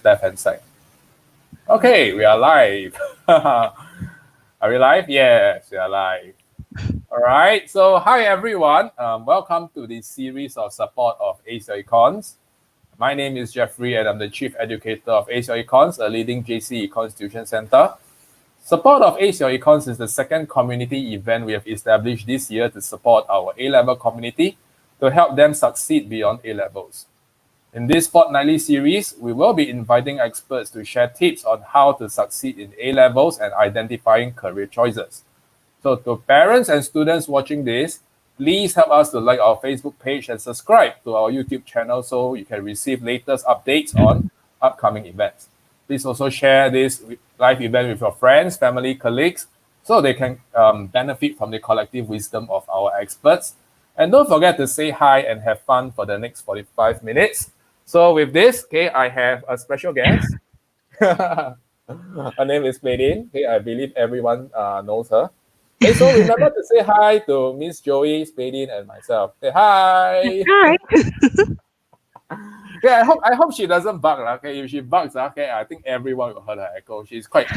left-hand side. Okay, we are live. Are we live? Yes, we are live. All right. So, hi everyone. Welcome to this series of support of Ace Your Econs. My name is Jeffrey, and I'm the Chief Educator of Ace Your Econs, a leading JC Econs tuition center. Support of Ace Your Econs is the second community event we have established this year to support our A-level community to help them succeed beyond A-levels. In this fortnightly series, we will be inviting experts to share tips on how to succeed in A-levels and identifying career choices. So to parents and students watching this, please help us to like our Facebook page and subscribe to our YouTube channel so you can receive latest updates on upcoming events. Please also share this live event with your friends, family, colleagues, so they can benefit from the collective wisdom of our experts. And don't forget to say hi and have fun for the next 45 minutes. So with this, okay, I have a special guest. Her name is Maylin. Okay, I believe everyone knows her. Okay, so remember to say hi to Miss Joey, Spadin, and myself. Say hi. Hi. Yeah, I hope she doesn't bug. Okay, if she bugs, okay, I think everyone will hear her echo. She's quite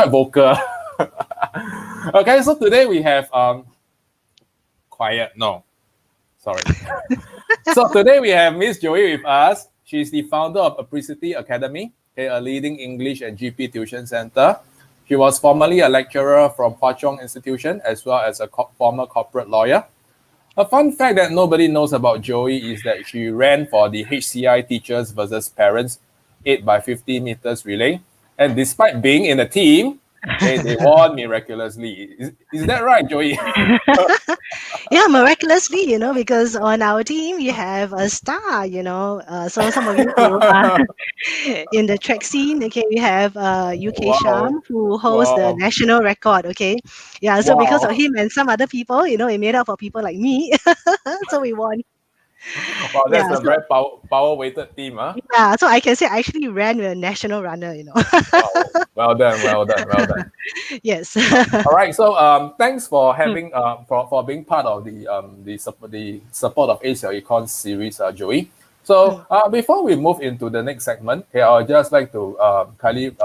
vocal. Okay, so today we have quiet. No, sorry. So today we have Miss Joey with us. She's the founder of Apricity Academy, okay, a leading English and GP tuition center. She was formerly a lecturer from Hwa Chong Institution, as well as a former corporate lawyer. A fun fact that nobody knows about Joey is that she ran for the HCI Teachers versus Parents 8x50 meters relay. And despite being in a team, they won miraculously. Is that right, Joey? Yeah, miraculously, because on our team you have a star, so some of you who are in the track scene, okay, we have UK Sham who holds the national record, okay. Yeah, so because of him and some other people, it made up for people like me. So we won. Wow, that's a very power-weighted team, huh? Yeah, so I can say I actually ran with a national runner, Wow. Well done. Yes. All right. So thanks for having for being part of the support of Ace Your Econs series, Joey. So before we move into the next segment, okay, I would just like to kindly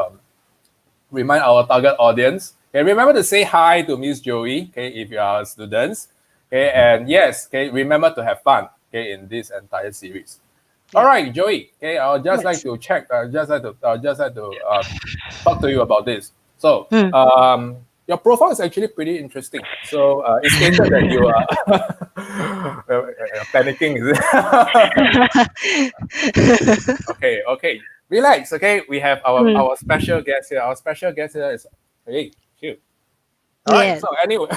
remind our target audience. Okay, remember to say hi to Miss Joey. Okay, if you are students. Okay, and yes, okay, remember to have fun. Okay, in this entire series. All right, Joey. Okay, I would just like to check. Just like to talk to you about this. So, your profile is actually pretty interesting. So, it stated that you are panicking. Is it? Okay. Relax. Okay, we have our special guest here. Our special guest here is shoot. All right. So anyway,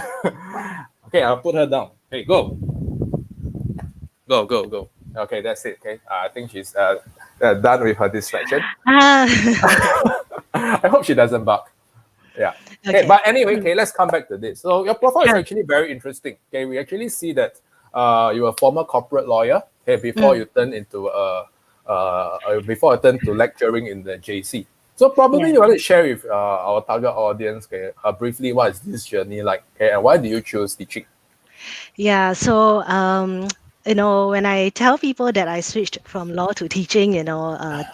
okay, I'll put her down. Okay, go. Okay, that's it. Okay, I think she's done with her distraction. I hope she doesn't bark. Yeah. Okay, but anyway, okay, let's come back to this. So your profile is actually very interesting. Okay, we actually see that you were a former corporate lawyer. Okay, before you turned into before I turned to lecturing in the JC. So probably you want to share with our target audience, okay, briefly, what is this journey like? Okay, and why do you choose teaching? Yeah. So when I tell people that I switched from law to teaching,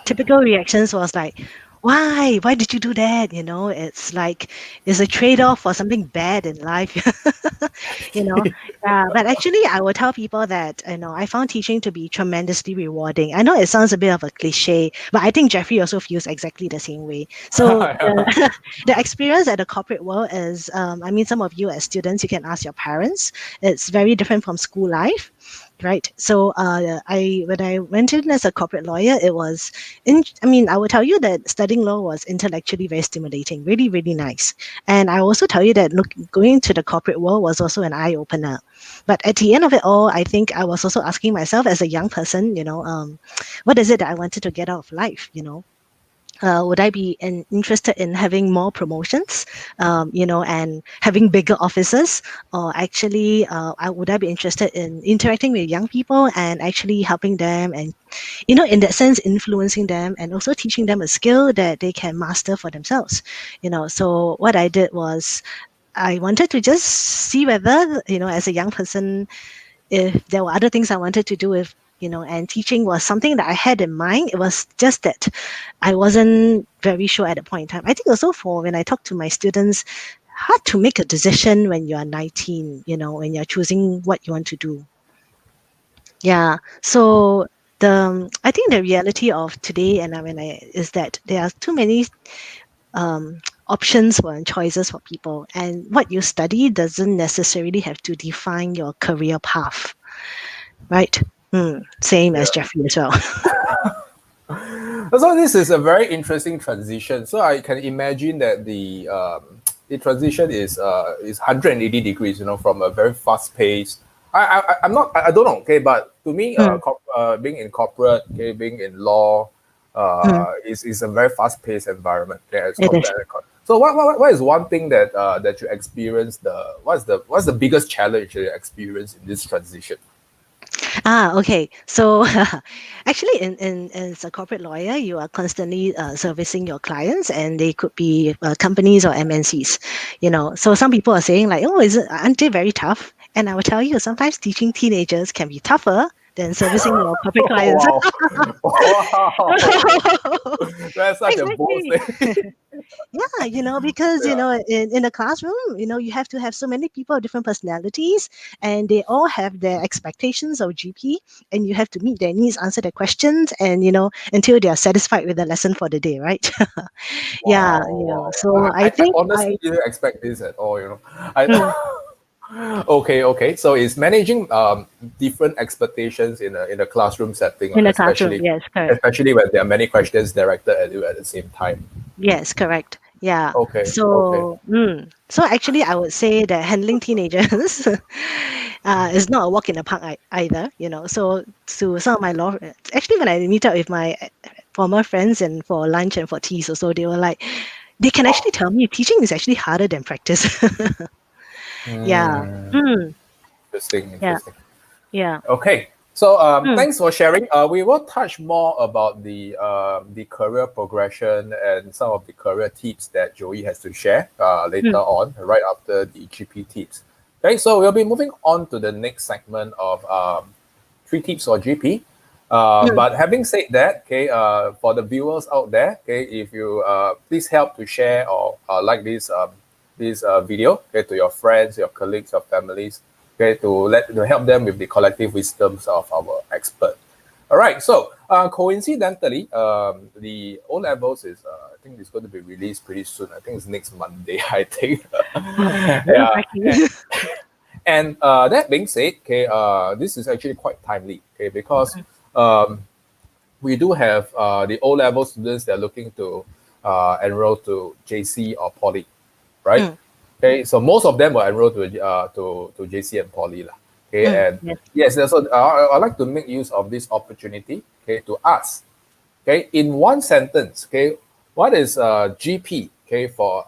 typical reactions was like, why did you do that? It's like it's a trade-off for something bad in life. But actually I will tell people that I found teaching to be tremendously rewarding. I know it sounds a bit of a cliche, but I think Jeffrey also feels exactly the same way. So the experience at the corporate world is some of you as students, you can ask your parents. It's very different from school life. Right. So when I went in as a corporate lawyer, it was, I will tell you that studying law was intellectually very stimulating, really, really nice. And I also tell you that going to the corporate world was also an eye opener. But at the end of it all, I think I was also asking myself as a young person, what is it that I wanted to get out of life, would I be interested in having more promotions, and having bigger offices, or actually, would I be interested in interacting with young people and actually helping them and, in that sense, influencing them and also teaching them a skill that they can master for themselves, So what I did was I wanted to just see whether, as a young person, if there were other things I wanted to do with and teaching was something that I had in mind. It was just that I wasn't very sure at the point in time. I think also for when I talk to my students, hard to make a decision when you are 19, when you're choosing what you want to do. Yeah. So I think the reality of today is that there are too many options and choices for people, and what you study doesn't necessarily have to define your career path, right? Same as Jeffrey as well. So this is a very interesting transition. So I can imagine that the transition is 180 degrees, from a very fast pace. I'm not, I don't know, okay, but to me, being in corporate, okay, being in law, is a very fast paced environment. Okay, as It is. compared. So what is one thing that that you experience, what's the biggest challenge you experience in this transition? Okay. So actually, as a corporate lawyer, you are constantly servicing your clients, and they could be companies or MNCs. So some people are saying like, oh, aren't they very tough? And I will tell you, sometimes teaching teenagers can be tougher than servicing your corporate clients. Wow. Wow. That's such a bold Exactly. statement. Yeah, because Yeah. in a classroom, you have to have so many people of different personalities, and they all have their expectations of GP, and you have to meet their needs, answer their questions, and until they are satisfied with the lesson for the day, right? Yeah, Wow, wow. so I I think honestly didn't expect this at all. I mm, okay. So it's managing different expectations in a classroom setting, in a classroom, especially yes, correct. especially when there are many questions directed at you at the same time. Yes, correct. Yeah. Okay. So actually, I would say that handling teenagers is not a walk in the park either. So to some of my law, actually, when I meet up with my former friends and for lunch and for teas, also they were like, they can actually tell me teaching is actually harder than practice. Yeah. Hmm. Mm, Interesting, yeah. interesting. Yeah. Okay. So Mm, thanks for sharing. We will touch more about the career progression and some of the career tips that Joey has to share later mm, on, right after the GP tips. Okay, so we'll be moving on to the next segment of three tips for GP. mm. But having said that, okay, for the viewers out there, okay, if you please help to share or like this video, okay, to your friends, your colleagues, your families, okay, to help them with the collective wisdoms of our expert. All right, so coincidentally, the O levels is I think it's going to be released pretty soon. I think it's next Monday. I think. Oh, Yeah, exactly. and that being said, okay, this is actually quite timely, okay, because um, we do have the O level students that are looking to enroll to JC or Poly, right? Mm, Okay, so most of them will enroll to JC and Poly lah. Okay, and yes. yes, so I like to make use of this opportunity, okay, to ask, okay, in one sentence, okay, what is GP, okay, for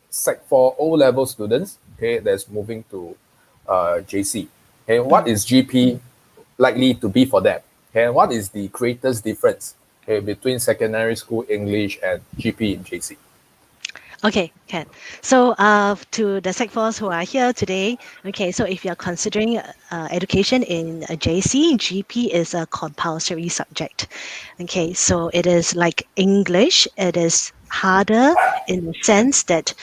Sec 4 O level students, okay, that's moving to JC, okay, what Mm. is GP likely to be for them, okay, and what is the greatest difference, okay, between secondary school English and GP in JC? Okay, can. So, to the Sec 4s who are here today, okay, so if you're considering education in a JC, GP is a compulsory subject. Okay, so it is like English, it is harder in the sense that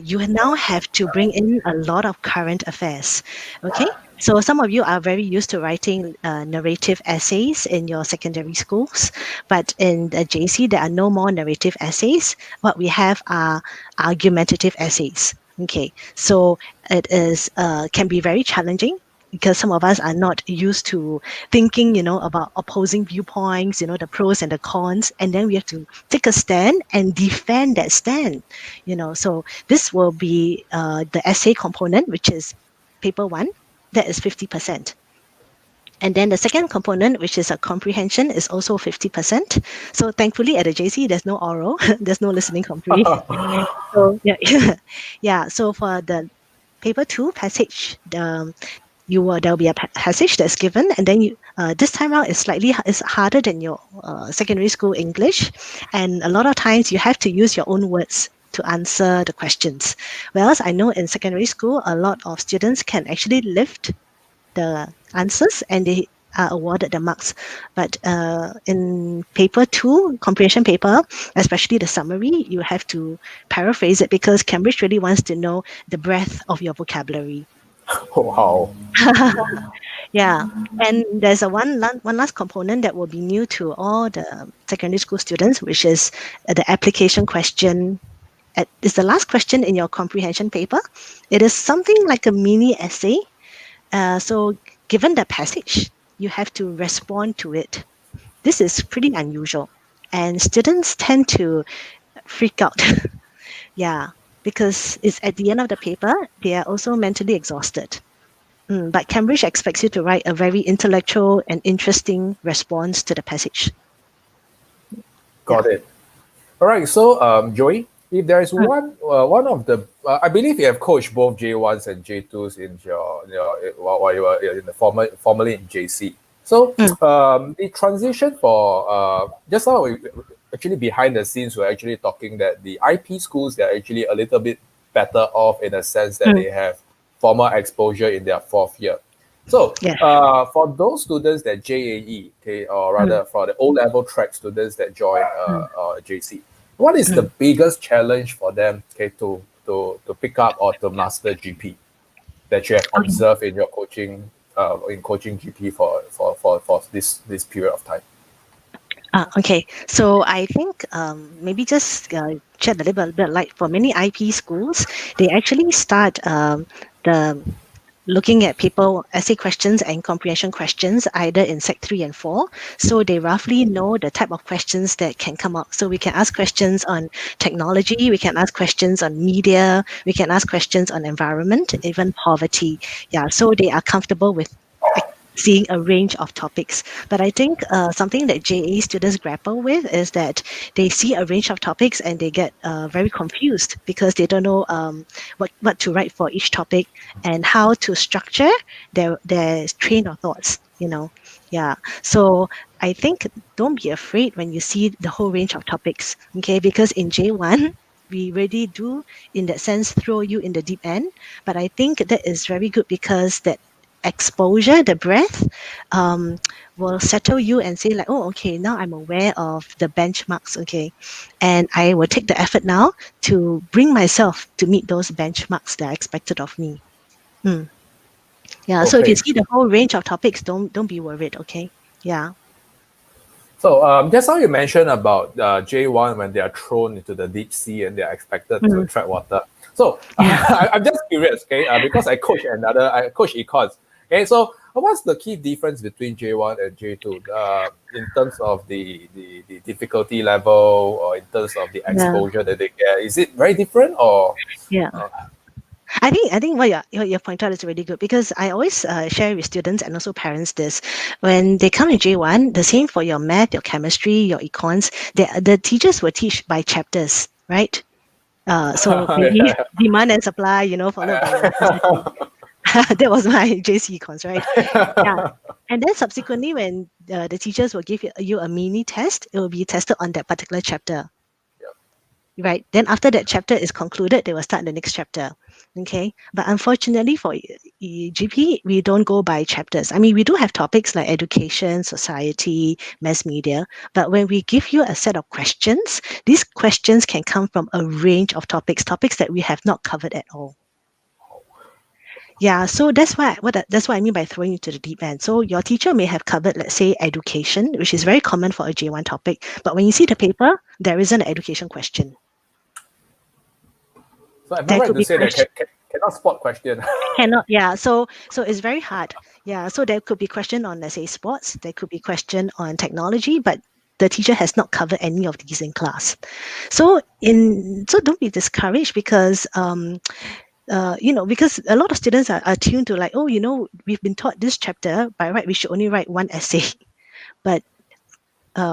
you now have to bring in a lot of current affairs. Okay, so some of you are very used to writing narrative essays in your secondary schools, but in the JC, there are no more narrative essays. What we have are argumentative essays. Okay, so it is can be very challenging because some of us are not used to thinking, about opposing viewpoints, the pros and the cons, and then we have to take a stand and defend that stand. So this will be the essay component, which is paper one. That is 50%. And then the second component, which is a comprehension, is also 50%. So thankfully at the JC, there's no oral, there's no listening compre. So yeah, yeah. So for the paper two passage, there'll be a passage that's given, and then this time around it's harder than your secondary school English, and a lot of times you have to use your own words to answer the questions. Whereas I know in secondary school, a lot of students can actually lift the answers, and they are awarded the marks. But in paper 2, comprehension paper, especially the summary, you have to paraphrase it because Cambridge really wants to know the breadth of your vocabulary. Wow. Yeah, and there's one last component that will be new to all the secondary school students, which is the application question. It's the last question in your comprehension paper. It is something like a mini essay. So given the passage, you have to respond to it. This is pretty unusual, and students tend to freak out. Yeah, because it's at the end of the paper, they are also mentally exhausted. But Cambridge expects you to write a very intellectual and interesting response to the passage. Got it. All right. So, Joey, if there is one of the, I believe you have coached both J1s and J2s in while you were in the formerly in JC. So, the transition for just now, actually behind the scenes, we're actually talking that the IP schools, they're actually a little bit better off in a sense that they have formal exposure in their 4th year. So, for those students that JAE, okay, or rather for the O-level track students that join JC, what is the biggest challenge for them, okay, to pick up or to master GP that you have observed in your coaching, in coaching GP for this period of time? Okay, so I think maybe just shed a little bit light. For many IP schools, they actually start the looking at paper essay questions and comprehension questions either in Sec 3 and 4. So they roughly know the type of questions that can come up. So we can ask questions on technology, we can ask questions on media, we can ask questions on environment, even poverty. Yeah, so they are comfortable with seeing a range of topics. But I think something that JA students grapple with is that they see a range of topics and they get very confused because they don't know what to write for each topic and how to structure their train of thoughts, Yeah. So I think don't be afraid when you see the whole range of topics, okay? Because in J1, we really do, in that sense, throw you in the deep end. But I think that is very good because that exposure, the breadth, will settle you and say like, oh, okay, now I'm aware of the benchmarks, okay, and I will take the effort now to bring myself to meet those benchmarks that are expected of me. Yeah. So if you see the whole range of topics, don't be worried, okay? Yeah. So just now you mentioned about J1 when they are thrown into the deep sea and they are expected to tread water. So I'm just curious, okay, because I coach Econs. Okay, so what's the key difference between J1 and J2 in terms of the difficulty level or in terms of the exposure that they get? Is it very different or? Yeah. I think what you point out is really good because I always share with students and also parents this. When they come in J1, the same for your math, your chemistry, your econs, the teachers will teach by chapters, right? So maybe demand and supply, followed by necessity. That was my JC econs, right? Yeah. And then subsequently, when the teachers will give you a mini test, it will be tested on that particular chapter. Right. Then after that chapter is concluded, they will start the next chapter. Okay. But unfortunately for GP, we don't go by chapters. I mean, we do have topics like education, society, mass media. But when we give you a set of questions, these questions can come from a range of topics that we have not covered at all. Yeah, so that's what I mean by throwing you to the deep end. So your teacher may have covered, let's say, education, which is very common for a J1 topic. But when you see the paper, there isn't an education question. So am I right to say that cannot spot question? Cannot, yeah. So it's very hard. Yeah. So there could be question on, let's say, sports. There could be question on technology, but the teacher has not covered any of these in class. So don't be discouraged because because a lot of students are tuned to like, we've been taught this chapter, by right we should only write one essay, but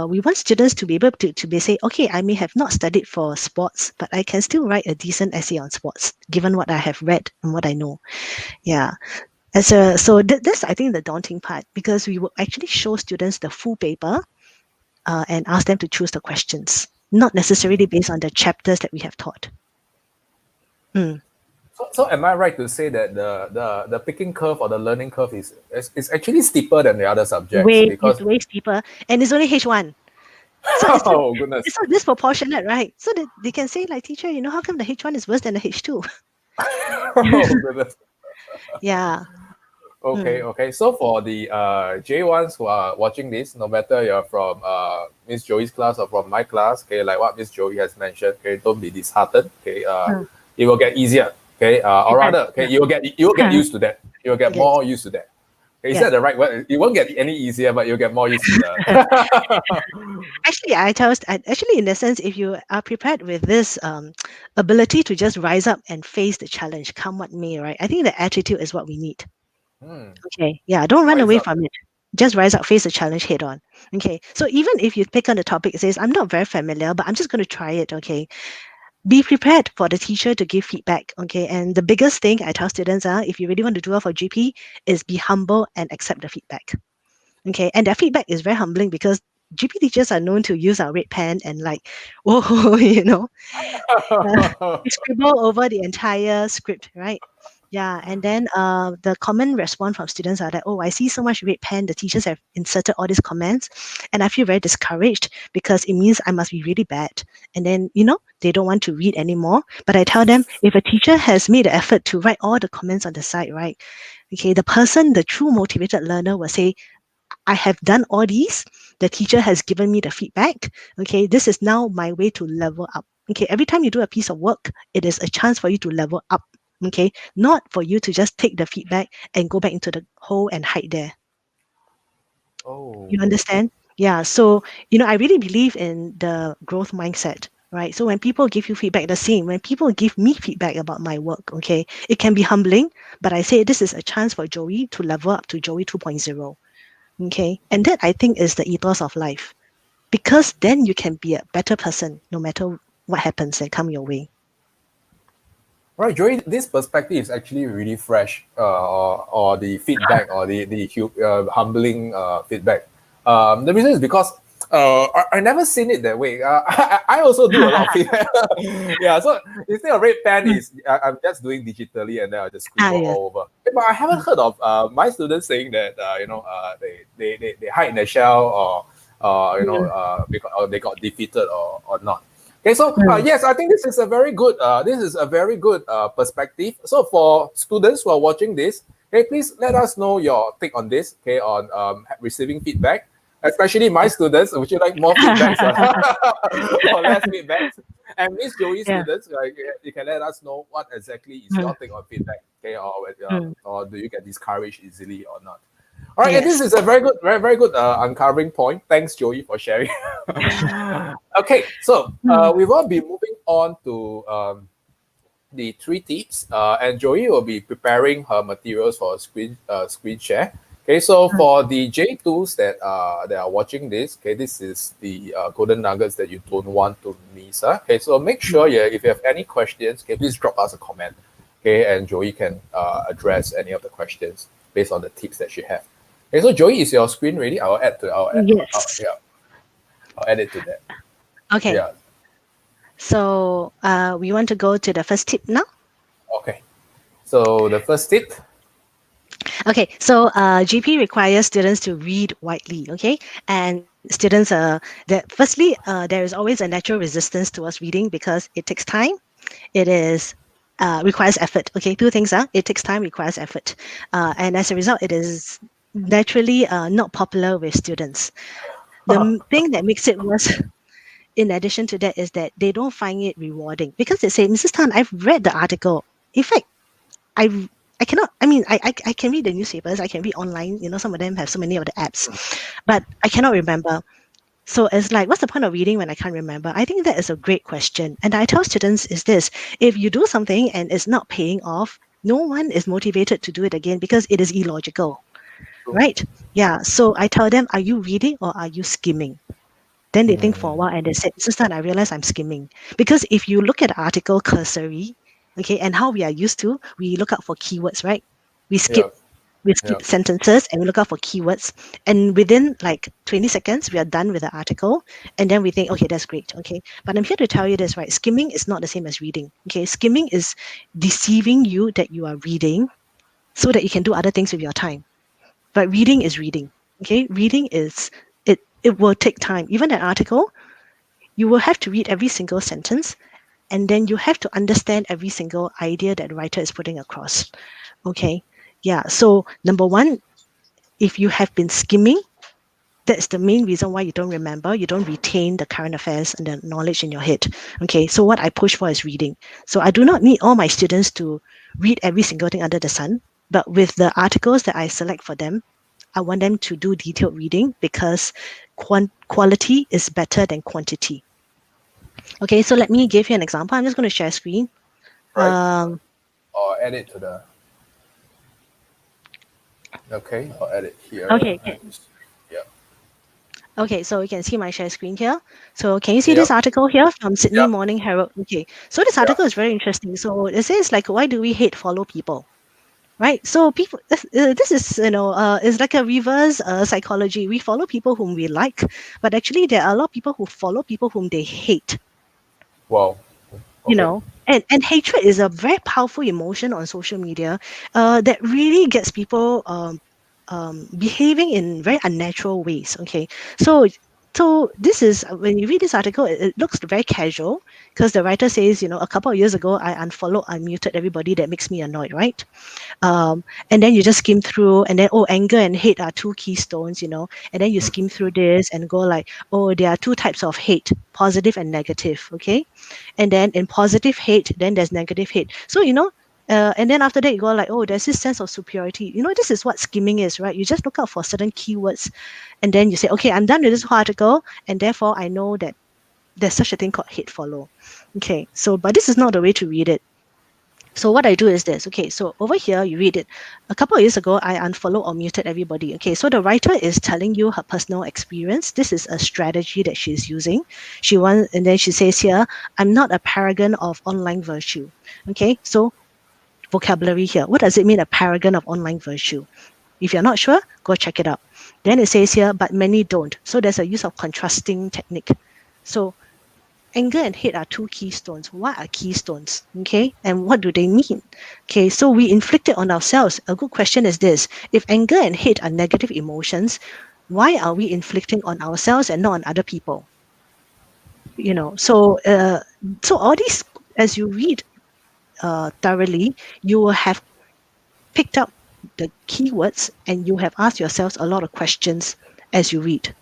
we want students to be able to be say, okay, I may have not studied for sports, but I can still write a decent essay on sports, given what I have read and what I know. Yeah. So that's, I think, the daunting part, because we will actually show students the full paper and ask them to choose the questions, not necessarily based on the chapters that we have taught. So am I right to say that the picking curve or the learning curve is actually steeper than the other subjects It's because way steeper, and it's only H1. So oh goodness. it's so disproportionate, right? So that they can say like, teacher, how come the H1 is worse than the H2? Oh goodness. Yeah. Okay. So for the J1s who are watching this, no matter you're from Miss Joey's class or from my class, okay, like what Miss Joey has mentioned, okay, don't be disheartened. Okay, Mm. it will get easier. Okay, or Exactly. rather, okay, you will get used to that. You will get Yes. more used to that. Okay, is Yeah. that the right word? It won't get any easier, but you'll get more used to the. Actually, actually, in a sense, if you are prepared with this ability to just rise up and face the challenge, come what may, right? I think the attitude is what we need. Hmm, Okay. Yeah. Don't run rise away up. from it. Just rise up, face the challenge head on. Okay. So even if you pick on the topic, it says, I'm not very familiar, but I'm just going to try it. Okay. Be prepared for the teacher to give feedback. Okay. And the biggest thing I tell students are, if you really want to do well for GP, is be humble and accept the feedback. Okay. And their feedback is very humbling because GP teachers are known to use our red pen and like, oh, we scribble over the entire script, right? Yeah, and then the common response from students are that, oh, I see so much red pen. The teachers have inserted all these comments, and I feel very discouraged because it means I must be really bad. And then, they don't want to read anymore. But I tell them, if a teacher has made the effort to write all the comments on the side, right? Okay, the true motivated learner will say, I have done all these. The teacher has given me the feedback. Okay, this is now my way to level up. Okay, every time you do a piece of work, it is a chance for you to level up. Okay, not for you to just take the feedback and go back into the hole and hide there. Oh. You understand? Yeah. So, I really believe in the growth mindset, right? So when people give you feedback, the same. When people give me feedback about my work, okay, it can be humbling, but I say this is a chance for Joey to level up to Joey 2.0. Okay. And that I think is the ethos of life. Because then you can be a better person no matter what happens and come your way. Right, Joey, this perspective is actually really fresh, or the feedback or the humbling feedback. The reason is because I never seen it that way. I also do a lot of feedback. Yeah, so instead of red pen is I'm just doing digitally and then I just scribble Yes. all over. But I haven't heard of my students saying that they hide in the shell or because or they got defeated or not. Okay, so yes, I think this is a very good perspective. So for students who are watching this, okay, please let us know your take on this. Okay, on receiving feedback, especially my students. Would you like more feedbacks or less feedbacks? And Miss Joey's Yeah. students, you can let us know what exactly is your take on feedback. Okay, or do you get discouraged easily or not? All right, and this Yes. is a very good, very, very good uncovering point. Thanks, Joey, for sharing. Okay, so we will be moving on to the three tips, and Joey will be preparing her materials for a screen share. Okay, so for the J2s that are watching this, okay, this is the golden nuggets that you don't want to miss. Okay, so make sure, yeah, if you have any questions, okay, please drop us a comment. Okay, and Joey can address any of the questions based on the tips that she have. Okay, so Joey, is your screen ready? Yes. Yeah, I'll add it to that. Okay. Yeah. So we want to go to the first tip now. Okay. So the first tip. Okay. So GP requires students to read widely. Okay. And students firstly, there is always a natural resistance towards reading because it takes time. It is requires effort. Okay, two things are it takes time, requires effort, and as a result, it is naturally not popular with students. The thing that makes it worse, in addition to that, is that they don't find it rewarding because they say, Mrs. Tan, I've read the article. In fact, I cannot. I mean, I can read the newspapers. I can read online. Some of them have so many of the apps, but I cannot remember. So it's like, what's the point of reading when I can't remember? I think that is a great question. And I tell students is this, if you do something and it's not paying off, no one is motivated to do it again because it is illogical, right? Yeah. So I tell them, are you reading or are you skimming? Then they think for a while and they say, Sister, I realize I'm skimming. Because if you look at the article cursory, okay, and how we are used to, we look out for keywords, right? We skip Yeah. We skip sentences and we look out for keywords. And within like 20 seconds, we are done with the article. And then we think, okay, that's great. Okay. But I'm here to tell you this, right? Skimming is not the same as reading. Okay. Skimming is deceiving you that you are reading so that you can do other things with your time. But reading is reading. Okay. Reading is, it will take time. Even an article, you will have to read every single sentence, and then you have to understand every single idea that the writer is putting across. Okay. Yeah. So number one, if you have been skimming, that's the main reason why you don't remember, you don't retain the current affairs and the knowledge in your head. Okay. So what I push for is reading. So I do not need all my students to read every single thing under the sun, but with the articles that I select for them, I want them to do detailed reading because quality is better than quantity. Okay, so let me give you an example. I'm just going to share screen. Right. Or add it to the. Okay, I'll add it here. Okay. Yeah. Okay, so you can see my share screen here. So can you see this article here from Sydney Morning Herald? Okay, so this article is very interesting. So it says like, why do we hate follow people? Right. So people, this is, is like a reverse psychology. We follow people whom we like, but actually there are a lot of people who follow people whom they hate. Wow. Okay. And hatred is a very powerful emotion on social media that really gets people behaving in very unnatural ways. Okay, so this is, when you read this article, it looks very casual because the writer says, a couple of years ago, I unfollowed, I muted everybody that makes me annoyed, right? And then you just skim through, and then, anger and hate are two keystones, and then you skim through this and go like, there are two types of hate, positive and negative. Okay, and then in positive hate, then there's negative hate. So and then after that you go like, there's this sense of superiority. This is what skimming is, right? You just look out for certain keywords, and then you say, okay, I'm done with this whole article, and therefore I know that there's such a thing called hate follow. Okay, so but this is not the way to read it. So what I do is this. Okay, so over here you read it. A couple of years ago, I unfollowed or muted everybody. Okay, so the writer is telling you her personal experience. This is a strategy that she's using. And then she says here, I'm not a paragon of online virtue. Okay, so vocabulary here. What does it mean, a paragon of online virtue? If you're not sure, go check it out. Then it says here, but many don't. So there's a use of contrasting technique. So anger and hate are two keystones. What are keystones? Okay, and what do they mean? Okay, so we inflict it on ourselves. A good question is this: if anger and hate are negative emotions, why are we inflicting on ourselves and not on other people? So all these, as you read thoroughly, you will have picked up the keywords and you have asked yourselves a lot of questions as you read.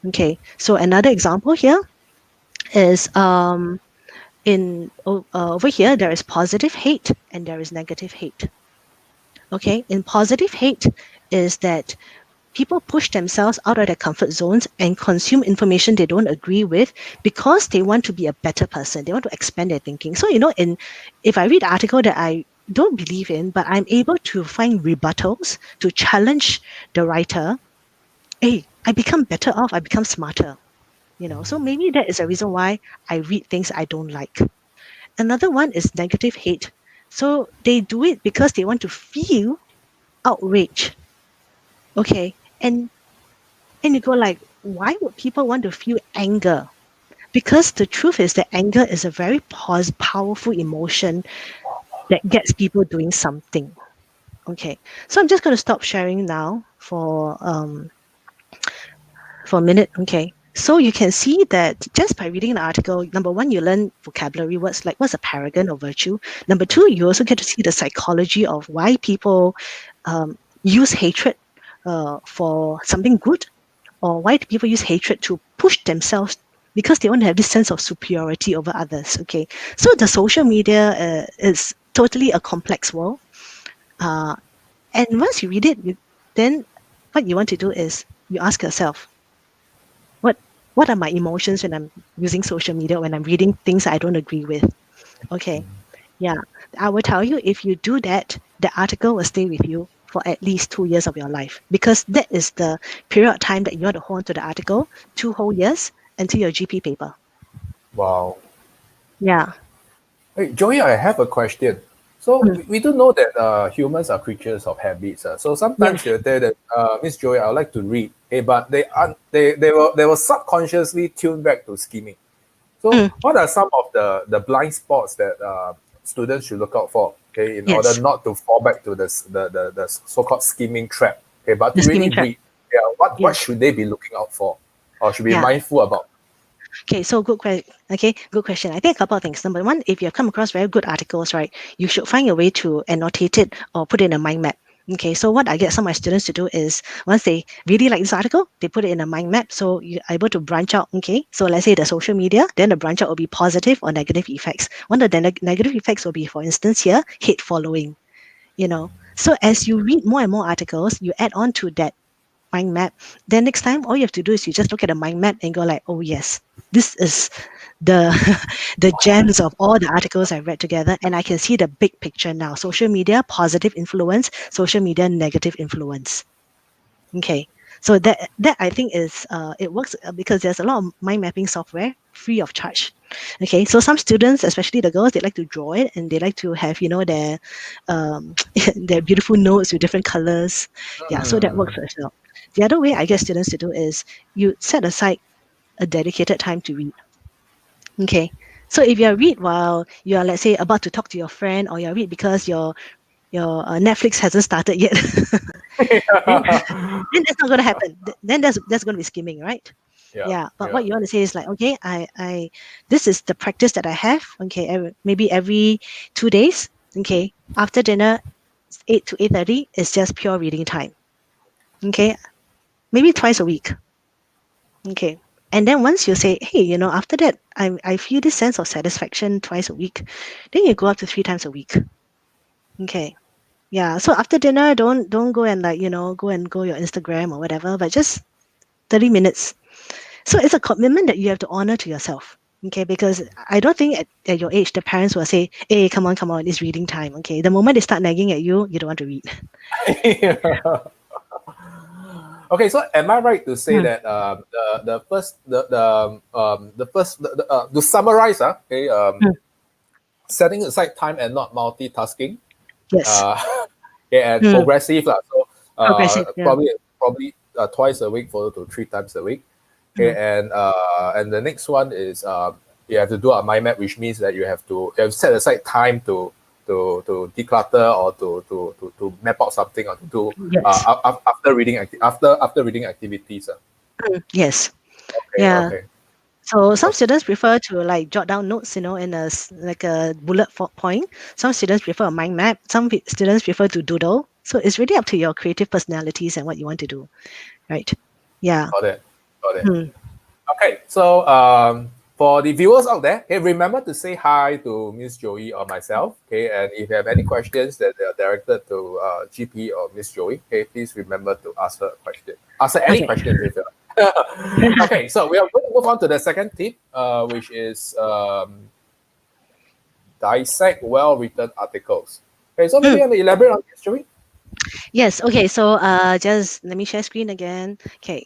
Okay, so another example here is over here there is positive hate and there is negative hate. Okay, in positive hate is that people push themselves out of their comfort zones and consume information they don't agree with because they want to be a better person. They want to expand their thinking. So if I read an article that I don't believe in, but I'm able to find rebuttals to challenge the writer, hey, I become better off, I become smarter. So maybe that is a reason why I read things I don't like. Another one is negative hate. So they do it because they want to feel outrage. Okay. And you go like, why would people want to feel anger? Because the truth is that anger is a very powerful emotion that gets people doing something. Okay. So I'm just going to stop sharing now for a minute. Okay. So you can see that just by reading the article, number one, you learn vocabulary words like what's a paragon of virtue. Number two, you also get to see the psychology of why people use hatred for something good, or why do people use hatred to push themselves because they want to have this sense of superiority over others. Okay, so the social media is totally a complex world. And once you read it, then what you want to do is you ask yourself, what are my emotions when I'm using social media, when I'm reading things I don't agree with? Okay. Yeah. I will tell you, if you do that, the article will stay with you for at least 2 years of your life, because that is the period of time that you want to hold on to the article, 2 whole years until your GP paper. Wow. Yeah. Hey, Joey, I have a question. So we do know that humans are creatures of habits. So sometimes Yes. they'll tell that, Miss Joy, I would like to read, but they will subconsciously tune back to skimming. So Mm, what are some of the blind spots that students should look out for? Okay, in order yes. not to fall back to the so-called skimming trap. Okay, but The to really skimming trap. read, yeah, what Yes. should they be looking out for, or should be Yeah. mindful about? Okay, so good question. I think a couple of things. Number one, if you have come across very good articles, right, you should find a way to annotate it or put it in a mind map. Okay, so what I get some of my students to do is once they really like this article, they put it in a mind map. So you're able to branch out. Okay, so let's say the social media, then the branch out will be positive or negative effects. One of the negative effects will be, for instance, here, hate following. So as you read more and more articles, you add on to that mind map. Then next time, all you have to do is you just look at the mind map and go like, oh yes, this is the the gems of all the articles I read together, and I can see the big picture now. Social media positive influence, social media negative influence. Okay, so that I think is it works because there's a lot of mind mapping software free of charge. Okay, so some students, especially the girls, they like to draw it and they like to have their their beautiful notes with different colors. Yeah, so that works as well. The other way I get students to do is you set aside a dedicated time to read. Okay. So if you read while you are, let's say, about to talk to your friend, or you read because your Netflix hasn't started yet, then, then that's not going to happen. Then that's going to be skimming, right? Yeah, Yeah. But yeah. what you want to say is like, okay, I this is the practice that I have. Okay, maybe every 2 days. Okay, after dinner, 8 to 8:30 is just pure reading time. Okay, maybe twice a week. Okay. And then once you say, hey, after that, I feel this sense of satisfaction twice a week, then you go up to 3 times a week. Okay. Yeah. So after dinner, don't go and go and go your Instagram or whatever, but just 30 minutes. So it's a commitment that you have to honor to yourself. Okay, because I don't think at your age the parents will say, hey, come on, it's reading time. Okay. The moment they start nagging at you, you don't want to read. Okay, so am I right to say Hmm. that the first the first to summarize, okay, Hmm. setting aside time and not multitasking, Yes. uh, yeah, and Hmm. progressive lah. So Progressive. Yeah. probably twice a week for to 3 times a week. Okay, Hmm. and the next one is you have to do a mind map, which means that you have set aside time to declutter or to map out something or to do Yes. after reading activities. Yes. Okay, Yeah. okay, So some okay, students prefer to like jot down notes, in like a bullet point. Some students prefer a mind map. Some students prefer to doodle. So it's really up to your creative personalities and what you want to do, right? Yeah. got it, got it. Hmm. Okay, so for the viewers out there, okay, remember to say hi to Miss Joey or myself. Okay, and if you have any questions that are directed to GP or Miss Joey, okay, please remember to ask her a question. Ask her any Okay. questions if you like. Okay, so we are going to move on to the second tip, which is dissect well-written articles. Okay, so maybe Hmm. you want to elaborate on this, Joey? Yes. Okay. So just let me share screen again. Okay.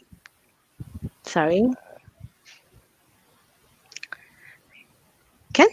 Sorry. Can?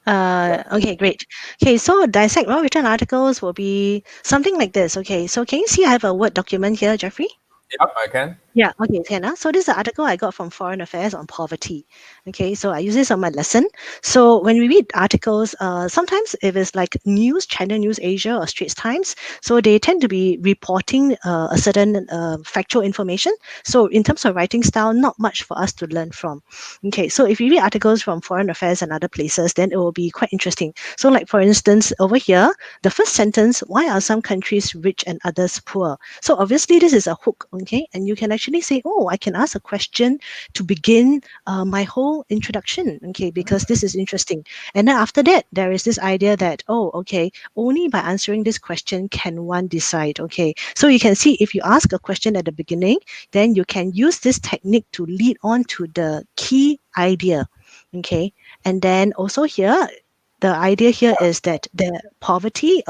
Yep, Okay, great. Okay, so dissect well-written articles will be something like this. Okay, so can you see I have a Word document here, Jeffrey? yep, I can. Yeah, okay, can. So this is an article I got from Foreign Affairs on poverty. Okay, so I use this on my lesson. So when we read articles, sometimes if it's like news, China News Asia or Straits Times, so they tend to be reporting a certain factual information. So in terms of writing style, not much for us to learn from. Okay, so if you read articles from Foreign Affairs and other places, then it will be quite interesting. So like for instance, over here, the first sentence, why are some countries rich and others poor? So obviously this is a hook, okay? And you can actually say, oh, I can ask a question to begin my whole introduction, okay? Because this is interesting. And then after that, there is this idea that, oh, okay, only by answering this question can one decide, okay? So you can see if you ask a question at the beginning, then you can use this technique to lead on to the key idea, okay? And then also here, the idea here is that the poverty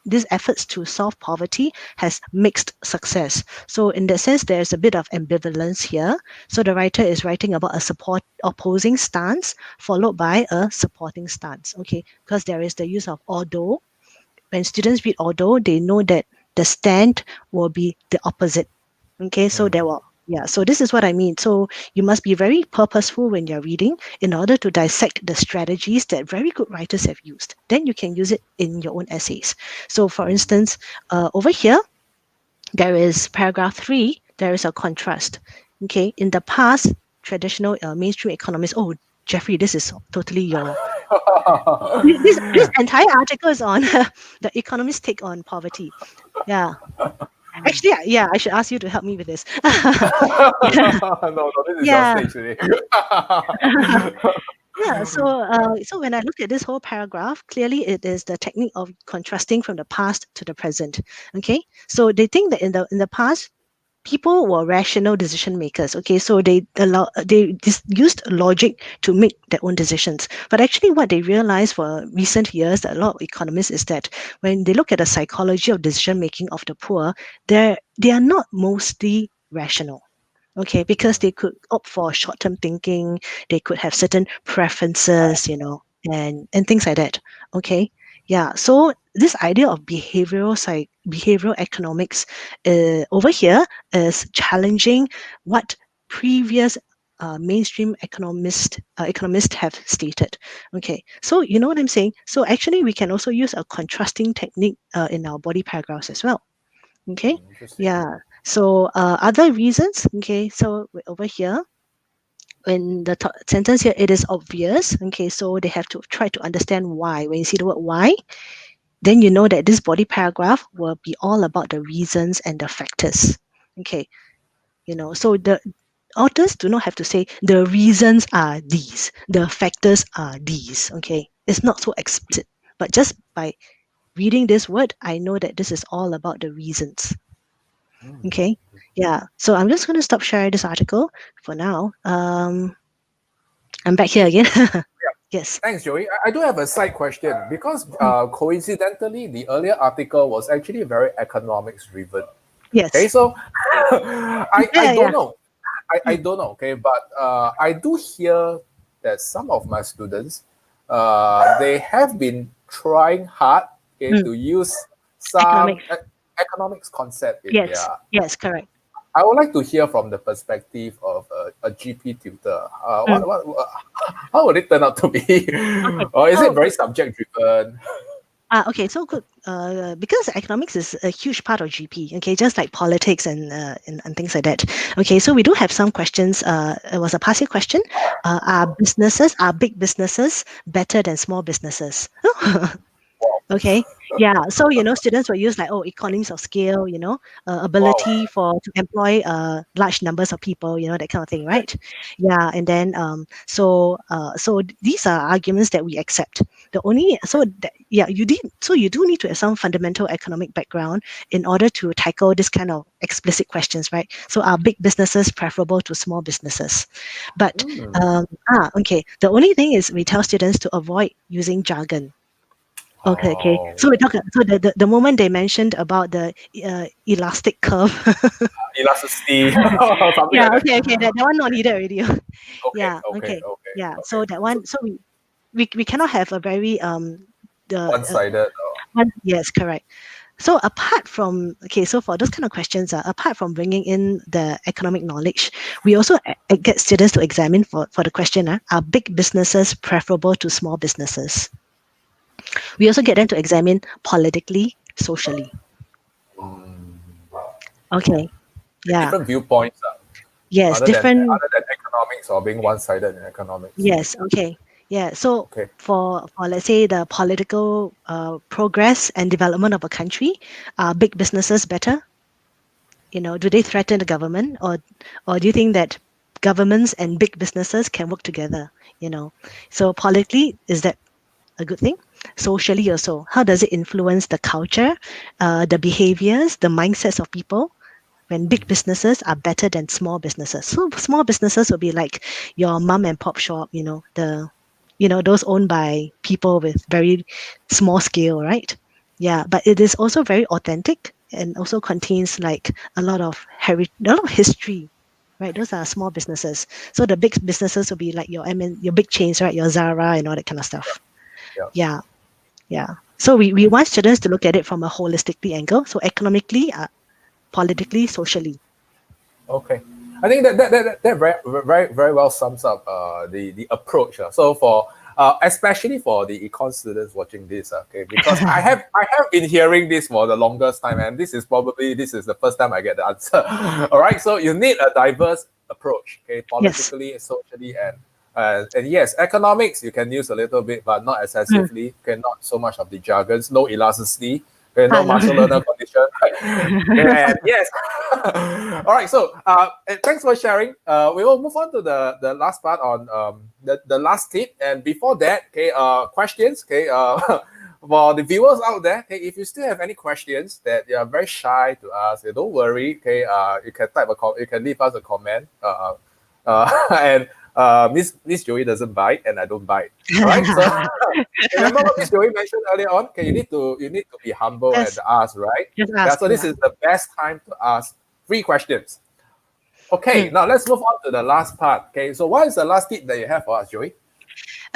these efforts to solve poverty has mixed success. So in that sense, there's a bit of ambivalence here. So the writer is writing about a opposing stance followed by a supporting stance. Okay, because there is the use of although. When students read although, they know that the stand will be the opposite. Okay, so there will, yeah, so this is what I mean. So you must be very purposeful when you're reading in order to dissect the strategies that very good writers have used. Then you can use it in your own essays. So for instance, over here, there is paragraph 3, there is a contrast. Okay, in the past, traditional mainstream economists, oh, Jeffrey, this is totally your this entire article is on the economist take on poverty. Yeah. Actually, yeah, I should ask you to help me with this. No, this is your Yeah. stage today. Yeah, so when I look at this whole paragraph, clearly it is the technique of contrasting from the past to the present. Okay, so they think that in the past, people were rational decision makers. Okay, so they used logic to make their own decisions. But actually, what they realized for recent years, that a lot of economists, is that when they look at the psychology of decision making of the poor, they are not mostly rational. Okay, because they could opt for short-term thinking, they could have certain preferences, and things like that. Okay, yeah. So this idea of behavioral economics over here is challenging what previous mainstream economists have stated. Okay, so you know what I'm saying. So actually, we can also use a contrasting technique in our body paragraphs as well. Okay, Interesting. yeah. So other reasons, okay, so over here, in the sentence here, it is obvious. Okay, so they have to try to understand why. When you see the word why, then you know that this body paragraph will be all about the reasons and the factors. Okay, so the authors do not have to say the reasons are these, the factors are these. Okay, it's not so explicit, but just by reading this word, I know that this is all about the reasons. Okay. Yeah. So I'm just going to stop sharing this article for now. I'm back here again. Yes. Thanks, Joey. I do have a side question because coincidentally, the earlier article was actually very economics driven. Okay, Yes. so I Yeah. don't Yeah. know. I don't know, okay, but I do hear that some of my students, they have been trying hard, okay, Mm. to use some Economics. economics concept in Yes. their. Yes. Correct. I would like to hear from the perspective of a GP tutor. Mm. How would it turn out to be? Okay. Or is it So very subject driven? okay. So good. Because economics is a huge part of GP. Okay, just like politics and things like that. Okay. So we do have some questions. It was a past year question. Are big businesses better than small businesses? Wow. Okay. Yeah. So, students will use like, economies of scale, Wow. ability to employ large numbers of people, that kind of thing, right? Yeah. And then, so these are arguments that we accept. You do need to have some fundamental economic background in order to tackle this kind of explicit questions, right? So are big businesses preferable to small businesses? But, okay. The only thing is we tell students to avoid using jargon. Okay. Oh. So we talk. So the moment they mentioned about the elastic curve, Elasticity, something yeah. like that. Okay. That one not needed already. Okay, Yeah. okay, Okay. okay, Yeah. okay. So that So one. So we cannot have a very the one-sided. one. Yes, correct. So apart from so for those kind of questions, apart from bringing in the economic knowledge, we also get students to examine for the question: are big businesses preferable to small businesses? We also get them to examine politically, socially. Okay. Yeah. Different viewpoints, Yes. Different. other than economics or being one-sided in economics. Yes. Okay. Yeah. So Okay. for let's say the political progress and development of a country, are big businesses better? Do they threaten the government, or do you think that governments and big businesses can work together? So politically, is that a good thing? Socially also, how does it influence the culture, the behaviors, the mindsets of people? When big businesses are better than small businesses. So small businesses will be like your mom and pop shop, those owned by people with very small scale, right? Yeah, but it is also very authentic and also contains like a lot of history, right? Those are small businesses. So the big businesses will be like your big chains, right? Your Zara and all that kind of stuff. Yeah. Yeah, yeah. So we want students to look at it from a holistically angle. So economically, politically, socially. Okay. I think that very well sums up the approach. So for especially for the econ students watching this, okay, because I have been hearing this for the longest time, and this is the first time I get the answer. All right, so you need a diverse approach, okay, Yes. politically, socially, and yes, economics you can use a little bit, but not Mm. excessively. Okay, not so much of the jargons, no elasticity, okay, no No. martial learner condition. Okay, and yes. All right, so thanks for sharing. We will move on to the last part on the last tip. And before that, okay, questions, okay, for the viewers out there, okay, if you still have any questions that you are very shy to ask, don't worry, okay, you can you can leave us a comment, and Miss Joey doesn't bite, and I don't bite. All right, so remember what Miss Joey mentioned earlier on. Okay, you need to be humble and Just ask, right? just Yeah, ask. so this Yeah. is the best time to ask 3 questions. Okay, Mm. now let's move on to the last part. Okay, so what is the last tip that you have for us, Joey?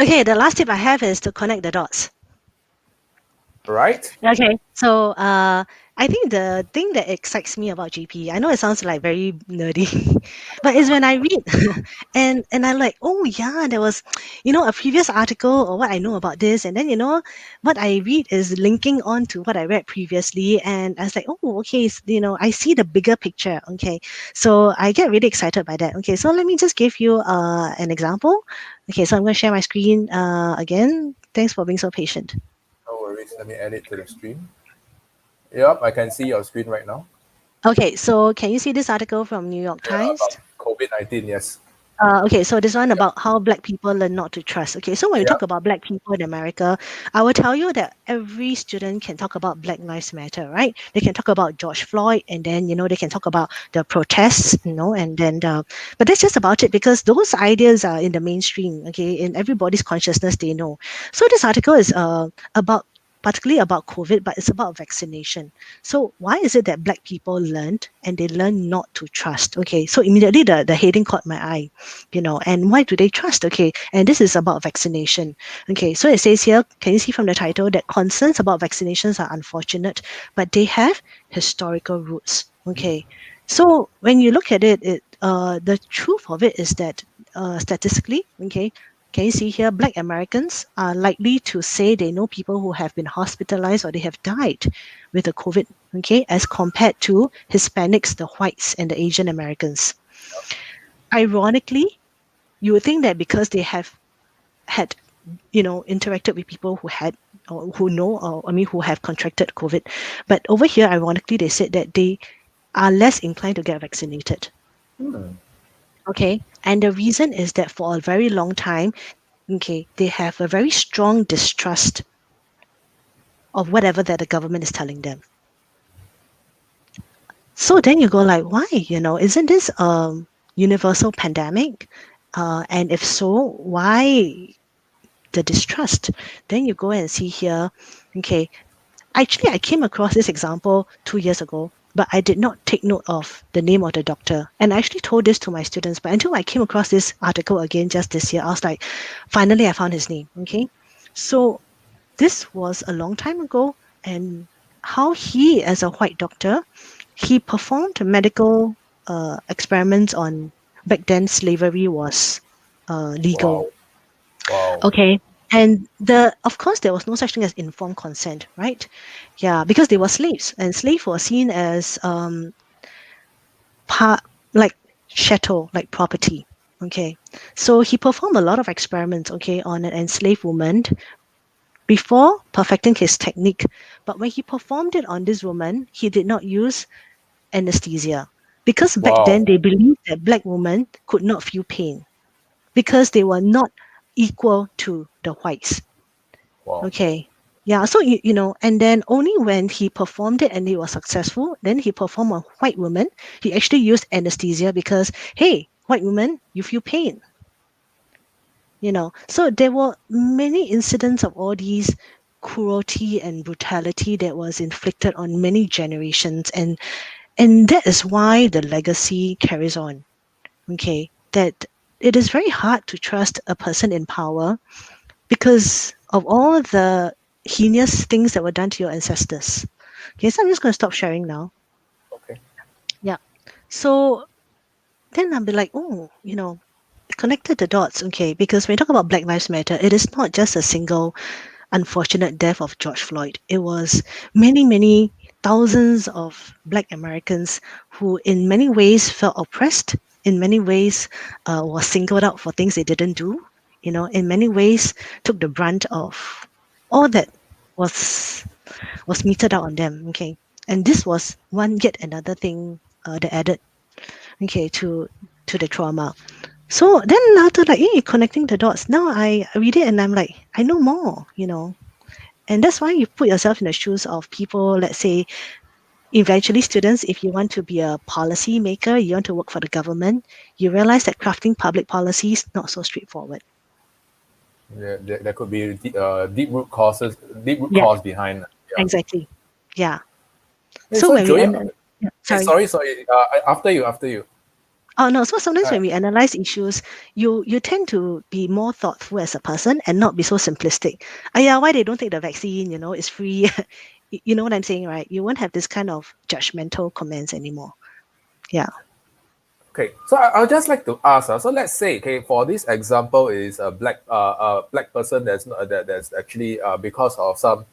Okay, the last tip I have is to connect the dots. Right? Okay, so I think the thing that excites me about GP, I know it sounds like very nerdy, but it's when I read and I like, oh yeah, there was, a previous article or what I know about this, and then what I read is linking on to what I read previously, and I was like, oh okay, I see the bigger picture. Okay, so I get really excited by that. Okay, so let me just give you an example. Okay, so I'm going to share my screen again. Thanks for being so patient. No worries. Let me add it to the stream. Yep, I can see your screen right now. Okay, so can you see this article from New York Yeah, Times? about COVID-19, yes. Okay, so this one Yep, about how Black people learn not to trust. Okay, so when we talk yep, about Black people in America, I will tell you that every student can talk about Black Lives Matter, right? They can talk about George Floyd, and then they can talk about the protests, and then but that's just about it because those ideas are in the mainstream. Okay, in everybody's consciousness, they know. So this article is about particularly about COVID, but it's about vaccination. So why is it that Black people learned and they learn not to trust? Okay, so immediately the heading caught my eye, and why do they trust? Okay, and this is about vaccination. Okay, so it says here, can you see from the title that concerns about vaccinations are unfortunate, but they have historical roots. Okay, so when you look at it, the truth of it is that statistically, okay, can you see here? Black Americans are likely to say they know people who have been hospitalized or they have died with the COVID, okay, as compared to Hispanics, the whites, and the Asian Americans. Ironically, you would think that because they have had, interacted with people who had or who know, or I mean, who have contracted COVID, but over here, ironically, they said that they are less inclined to get vaccinated. hmm, Okay, and the reason is that for a very long time, okay, they have a very strong distrust of whatever that the government is telling them. So then you go like, why? Isn't this universal pandemic? And if so, why the distrust? Then you go and see here, okay, actually I came across this example 2 years ago, but I did not take note of the name of the doctor. And I actually told this to my students, but until I came across this article again just this year, I was like, finally I found his name. Okay. So this was a long time ago, and how he, as a white doctor, he performed medical experiments on back then slavery was legal. wow, wow, Okay. And of course there was no such thing as informed consent, right? Yeah, because they were slaves, and slave was seen as part like chattel, like property. Okay. So he performed a lot of experiments, okay, on an enslaved woman before perfecting his technique. But when he performed it on this woman, he did not use anesthesia because back then wow, they believed that black women could not feel pain because they were not equal to the whites. wow, Okay. Yeah, so and then only when he performed it and he was successful, then he performed on white women. He actually used anesthesia because, hey, white woman, you feel pain. So there were many incidents of all these cruelty and brutality that was inflicted on many generations, and that is why the legacy carries on. Okay, that it is very hard to trust a person in power because of all the heinous things that were done to your ancestors. Okay, so I'm just going to stop sharing now. Okay. Yeah. So then I'll be like, oh, connected the dots. Okay, because when we talk about Black Lives Matter, it is not just a single unfortunate death of George Floyd. It was many, many thousands of Black Americans who, in many ways, felt oppressed. In many ways, was singled out for things they didn't do. In many ways, took the brunt of all that was meted out on them. Okay, and this was yet another thing that added, okay, to the trauma. So then after like, connecting the dots, now I read it and I'm like, I know more. And that's why you put yourself in the shoes of people, let's say, eventually students, if you want to be a policy maker, you want to work for the government, you realize that crafting public policy is not so straightforward. There could be deep root causes, deep root Yeah, cause behind. Yeah. exactly. Yeah. Hey, So so when we Joey, yeah, hey, sorry. sorry. After you, after you. Oh no, so sometimes Uh, when we analyze issues, you tend to be more thoughtful as a person and not be so simplistic. Yeah, why they don't take the vaccine, it's free. You know what I'm saying, right? You won't have this kind of judgmental comments anymore. Yeah. Okay, so I'll just like to ask. So let's say, okay, for this example, is a black person that's not, that's actually because of some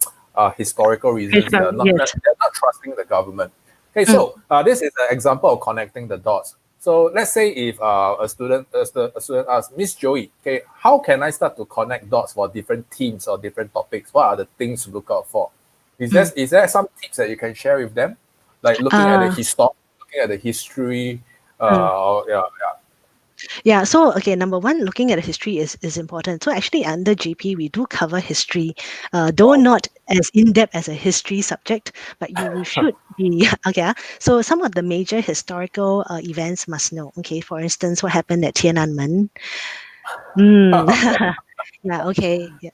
historical reasons Yes. they're not trusting the government. Okay, Mm. so this is an example of connecting the dots. So let's say if a student asks Miss Joey, okay, how can I start to connect dots for different teams or different topics? What are the things to look out for? Is there some tips that you can share with them, like looking at the Uh, looking at the history? mm. Yeah, Yeah, so okay, number one, looking at the history is important. So actually under GP, we do cover history, though wow. not as in-depth as a history subject, but you should be, okay. So some of the major historical events must know. Okay, for instance, what happened at Tiananmen. Mm. Yeah, okay. Yeah.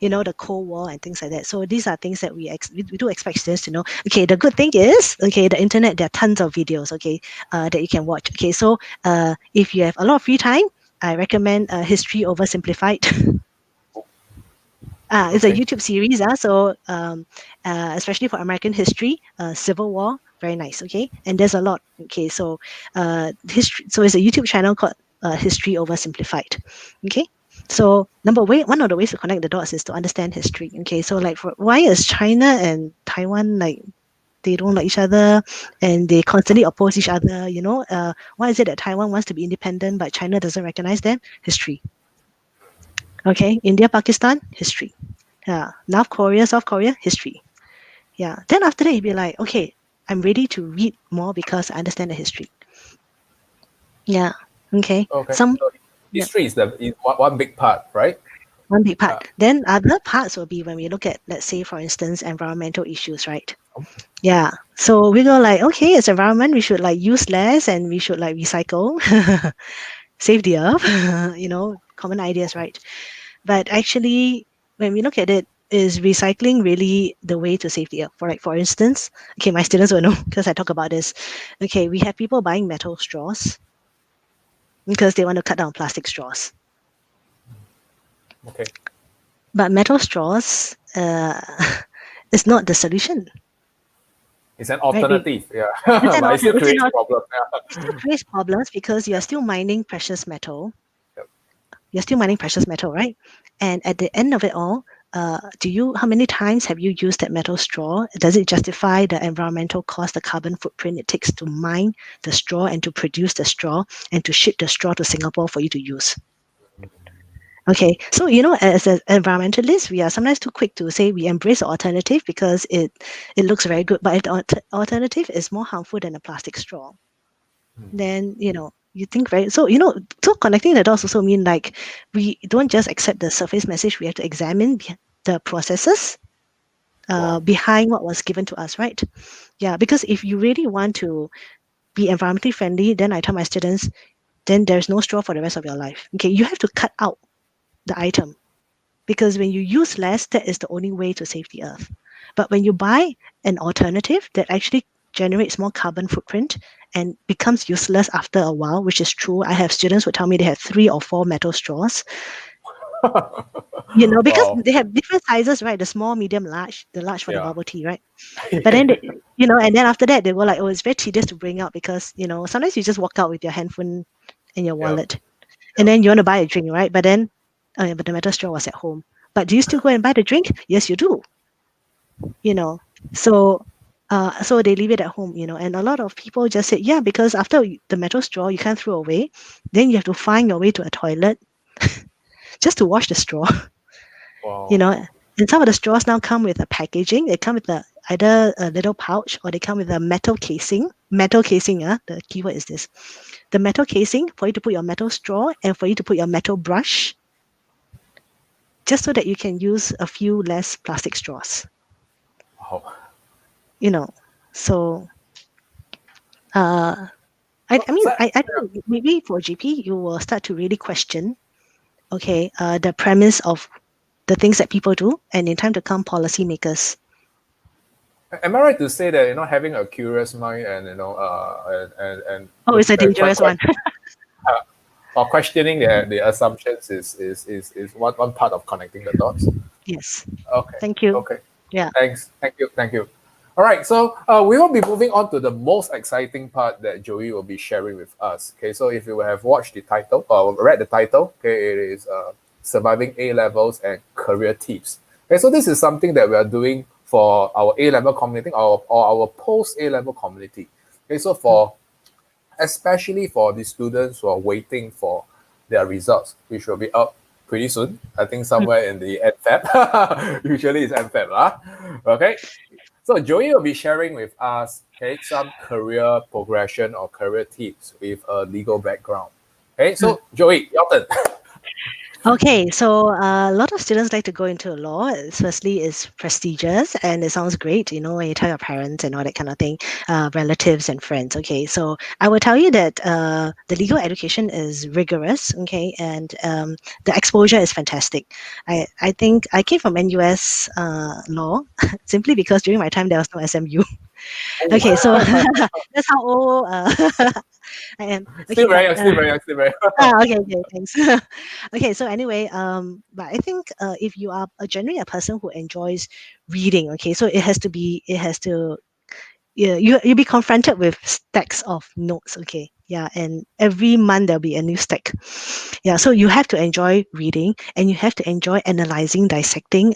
The Cold War and things like that. So these are things that we do expect students to know. Okay, the good thing is, okay, the internet, there are tons of videos, okay, that you can watch. Okay, so if you have a lot of free time, I recommend History Oversimplified. It's a Okay. YouTube series, especially for American history, Civil War, very nice, okay? And there's a lot, okay? So, history. So it's a YouTube channel called History Oversimplified, okay? So one of the ways to connect the dots is to understand history, okay? So like, why is China and Taiwan like they don't like each other and they constantly oppose each other? Why is it that Taiwan wants to be independent but China doesn't recognize them? History. Okay, India, Pakistan, history. Yeah, North Korea, South Korea, history. Yeah. Then after that, you'd be like, okay, I'm ready to read more because I understand the history. Yeah. Okay. Okay. Some, So yeah, history is one big part, right? one big Uh, part. Then other parts will be when we look at, let's say, for instance, environmental issues, right? Yeah. So we go like, okay, it's environment, we should like use less and we should like recycle, save the earth, common ideas, right? But actually, when we look at it, is recycling really the way to save the earth? For instance, okay, my students will know because I talk about this. Okay, we have people buying metal straws because they want to cut down plastic straws. okay. But metal straws is not the solution, It's an right? alternative, yeah. It's an But it still creates alternative. problem. It still creates problems because you're still mining precious metal. Yeah. You're still mining precious metal, right? And at the end of it all, how many times have you used that metal straw? Does it justify the environmental cost, the carbon footprint it takes to mine the straw and to produce the straw and to ship the straw to Singapore for you to use? Okay, so as an environmentalist, we are sometimes too quick to say we embrace the alternative because it looks very good, but if the alternative is more harmful than a plastic straw, then you think very so connecting the dots also mean like we don't just accept the surface message, we have to examine the processes Wow. behind what was given to us, right? Yeah, because if you really want to be environmentally friendly, then I tell my students, then there's no straw for the rest of your life. Okay, you have to cut out the item. because when you use less, that is the only way to save the earth. But when you buy an alternative that actually generates more carbon footprint and becomes useless after a while, which is true. I have students who tell me they have 3 or 4 metal straws. Because Wow. they have different sizes, right? The small, medium, large, the large for the Yeah. bubble tea, right? But then, and then after that, they go like, oh, it's very tedious to bring out because, sometimes you just walk out with your handphone and your Yeah. wallet. And then you want to buy a drink, right? But then, but the metal straw was at home. But do you still go and buy the drink? Yes, you do. So so they leave it at home, and a lot of people just say, yeah, because after the metal straw you can't throw away, then you have to find your way to a toilet just to wash the straw. Wow. And some of the straws now come with a packaging. They come with either a little pouch or they come with a metal casing. The keyword is this. The metal casing for you to put your metal straw and for you to put your metal brush, just so that you can use a few less plastic straws. Wow. So I So, think maybe for GP you will start to really question, the premise of the things that people do, and in time to come, policymakers. am I right to say that having a curious mind and and Oh, it's a dangerous one. or questioning the assumptions is one part of connecting the dots? Yes. Okay. Thank you. Okay. Yeah. Thanks. Thank you. All right. So we will be moving on to the most exciting part that Joey will be sharing with us. Okay. So if you have watched the title or read the title, okay, it is surviving A levels and career tips. Okay. So this is something that we are doing for our A level community or our post A level community. Okay. So especially for the students who are waiting for their results, which will be out pretty soon. I think somewhere in the end Feb. Usually it's end Feb, lah. Okay. So Joey will be sharing with us, okay, some career progression or career tips with a legal background. Okay, so Joey, your turn. Okay, so a lot of students like to go into law. Firstly, it's prestigious and it sounds great, when you tell your parents and all that kind of thing, relatives and friends. Okay, so I will tell you that the legal education is rigorous. Okay, and the exposure is fantastic. I think I came from NUS law simply because during my time there was no SMU. Okay, so that's how old I am. Okay, Still very young, still very young, still very young. okay, thanks. Okay, so anyway, but I think if you are generally a person who enjoys reading, okay, so you'll be confronted with stacks of notes, okay, yeah, and every month there'll be a new stack, yeah. So you have to enjoy reading, and you have to enjoy analyzing, dissecting,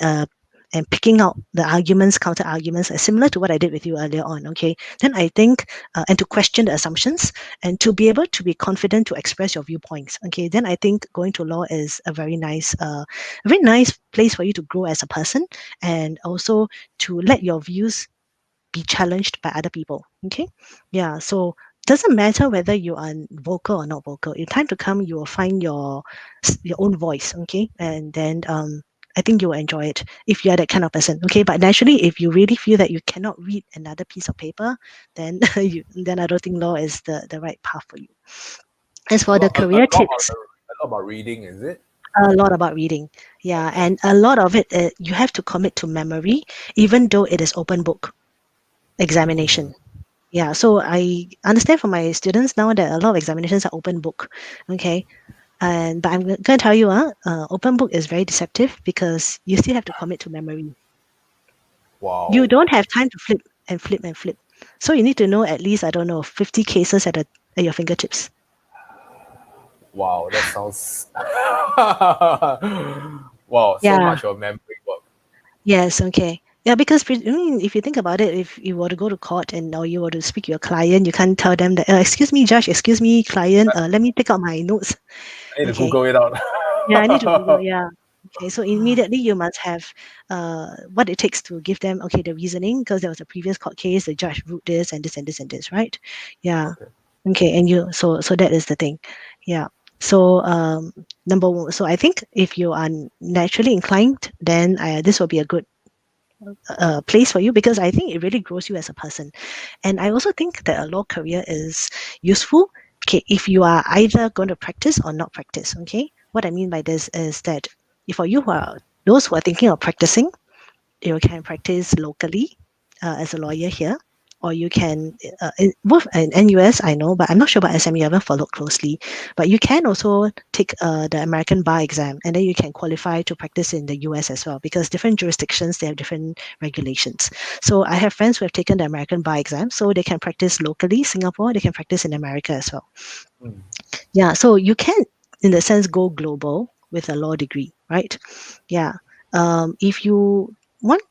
and picking out the arguments, counter arguments, similar to what I did with you earlier on. Okay, then I think, and to question the assumptions, and to be able to be confident to express your viewpoints. Okay, then I think going to law is a very nice place for you to grow as a person, and also to let your views be challenged by other people. Okay, yeah. So doesn't matter whether you are vocal or not vocal. In time to come, you will find your own voice. Okay, and then I think you will enjoy it if you are that kind of person. Okay, but naturally, if you really feel that you cannot read another piece of paper, then then I don't think law is the right path for you. As for the career tips, A lot about reading, is it? a lot about reading, yeah, Okay. and a lot of it you have to commit to memory, even though it is open book examination. Yeah, so I understand from my students now that a lot of examinations are open book. Okay, but I'm going to tell you, open book is very deceptive because you still have to commit to memory. You Wow. don't have time to flip and flip and flip. So you need to know at least, I don't know, 50 cases at your fingertips. Wow, that sounds wow, so Yeah. much of memory work. Yes. Okay. Yeah, because if you think about it, if you were to go to court and or you were to speak to your client, you can't tell them that, excuse me, judge, excuse me, client, let me take out my notes. I need to Okay. Google it out. Yeah, I need to Google. Yeah. Okay. So immediately you must have what it takes to give them, okay, the reasoning, because there was a previous court case, the judge ruled this and this and this and this, right? Yeah. Okay. Okay. And so that is the thing. Yeah. So number one, so I think if you are naturally inclined, then this will be a good place for you, because I think it really grows you as a person. And I also think that a law career is useful, okay, if you are either going to practice or not practice. Okay, what I mean by this is that if for you who are those who are thinking of practicing, you can practice locally as a lawyer here, or you can both in NUS I know, but I'm not sure about SMU. I haven't followed closely. But you can also take the American bar exam, and then you can qualify to practice in the US as well, because different jurisdictions they have different regulations. So I have friends who have taken the American bar exam, so they can practice locally, Singapore. They can practice in America as well. Yeah, so you can, in a sense, go global with a law degree, right? Yeah. If you want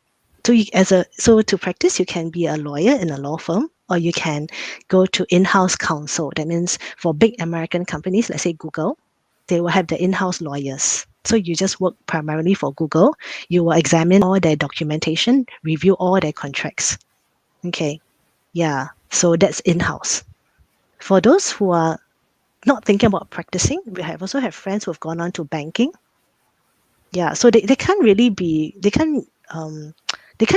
to practice, you can be a lawyer in a law firm, or you can go to in-house counsel. That means for big American companies, let's say Google, they will have the in-house lawyers. So you just work primarily for Google. You will examine all their documentation, review all their contracts. Okay. Yeah. So that's in-house. For those who are not thinking about practicing, we have also have friends who have gone on to banking. Yeah, so they can't really be they can't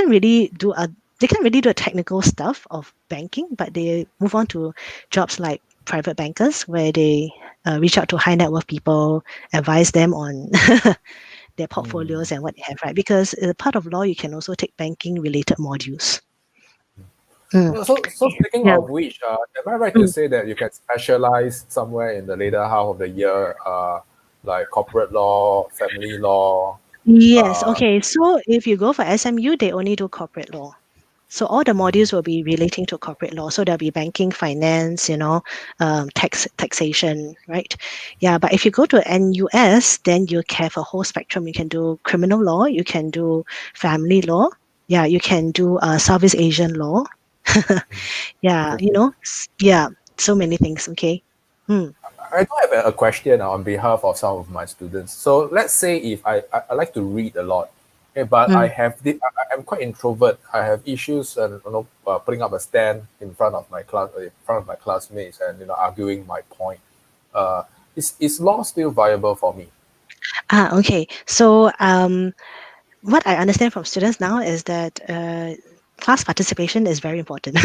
really do the technical stuff of banking, but they move on to jobs like private bankers, where they reach out to high net worth people, advise them on their portfolios and what they have, right? Because as a part of law, you can also take banking related modules. So speaking Yeah. of which, am I right to say that you can specialize somewhere in the later half of the year, like corporate law, family law? Yes. Uh, Okay. So if you go for SMU, they only do corporate law. So all the modules will be relating to corporate law. So there'll be banking, finance, taxation, right? Yeah. But if you go to NUS, then you have a whole spectrum. You can do criminal law. You can do family law. Yeah. You can do Southeast Asian law. Yeah. Yeah. So many things. Okay. Hmm. I do have a question on behalf of some of my students. So let's say if I like to read a lot, okay, but Hmm. I'm quite introvert. I have issues and putting up a stand in front of my classmates and arguing my point. Is law still viable for me? Okay. So what I understand from students now is that class participation is very important.